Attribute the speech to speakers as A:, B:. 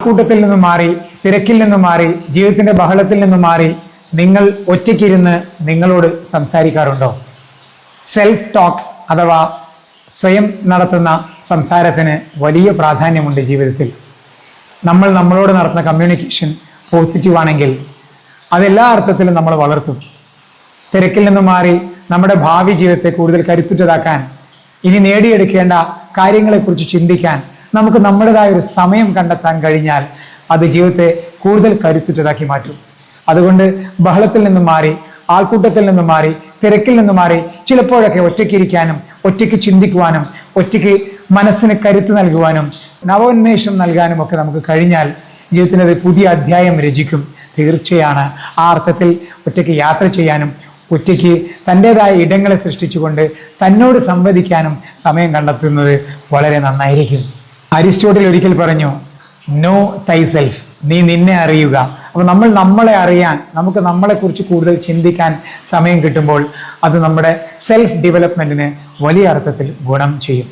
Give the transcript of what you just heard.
A: ആൾക്കൂട്ടത്തിൽ നിന്ന് മാറി, തിരക്കിൽ നിന്ന് മാറി, ജീവിതത്തിന്റെ ബഹളത്തിൽ നിന്ന് മാറി നിങ്ങൾ ഒറ്റയ്ക്കിരുന്ന് നിങ്ങളോട് സംസാരിക്കാറുണ്ടോ? സെൽഫ് ടോക്ക് അഥവാ സ്വയം നടത്തുന്ന സംസാരത്തിന് വലിയ പ്രാധാന്യമുണ്ട് ജീവിതത്തിൽ. നമ്മൾ നമ്മളോട് നടത്തുന്ന കമ്മ്യൂണിക്കേഷൻ പോസിറ്റീവ് ആണെങ്കിൽ അതെല്ലാ അർത്ഥത്തിലും നമ്മൾ വളർത്തും. തിരക്കിൽ നിന്ന് മാറി നമ്മുടെ ഭാവി ജീവിതത്തെ കൂടുതൽ കരുത്തുറ്റതാക്കാൻ, ഇനി നേടിയെടുക്കേണ്ട കാര്യങ്ങളെക്കുറിച്ച് ചിന്തിക്കാൻ നമുക്ക് നമ്മുടേതായ ഒരു സമയം കണ്ടെത്താൻ കഴിഞ്ഞാൽ അത് ജീവിതത്തെ കൂടുതൽ കരുത്തുറ്റതാക്കി മാറ്റും. അതുകൊണ്ട് ബഹളത്തിൽ നിന്ന് മാറി, ആൾക്കൂട്ടത്തിൽ നിന്ന് മാറി, തിരക്കിൽ നിന്ന് മാറി ചിലപ്പോഴൊക്കെ ഒറ്റയ്ക്കിരിക്കാനും ഒറ്റയ്ക്ക് ചിന്തിക്കുവാനും ഒറ്റയ്ക്ക് മനസ്സിന് കരുത്ത് നൽകുവാനും നവോന്മേഷം നൽകാനും ഒക്കെ നമുക്ക് കഴിഞ്ഞാൽ ജീവിതത്തിന് ഒരു പുതിയ അധ്യായം രചിക്കും. തീർച്ചയാണ് ആ അർത്ഥത്തിൽ ഒറ്റയ്ക്ക് യാത്ര ചെയ്യാനും ഒറ്റയ്ക്ക് തൻ്റെതായ ഇടങ്ങളെ സൃഷ്ടിച്ചുകൊണ്ട് തന്നോട് സംവദിക്കാനും സമയം കണ്ടെത്തുന്നത് വളരെ നന്നായിരിക്കും. അരിസ്റ്റോട്ടിൽ ഒരിക്കൽ പറഞ്ഞു, നോ തൈസെൽഫ്, നീ നിന്നെ അറിയുക. അപ്പൊ നമ്മൾ നമ്മളെ അറിയാൻ, നമുക്ക് നമ്മളെക്കുറിച്ച് കൂടുതൽ ചിന്തിക്കാൻ സമയം കിട്ടുമ്പോൾ അത് നമ്മുടെ സെൽഫ് ഡെവലപ്മെന്റിന് വലിയ അർത്ഥത്തിൽ ഗുണം ചെയ്യും.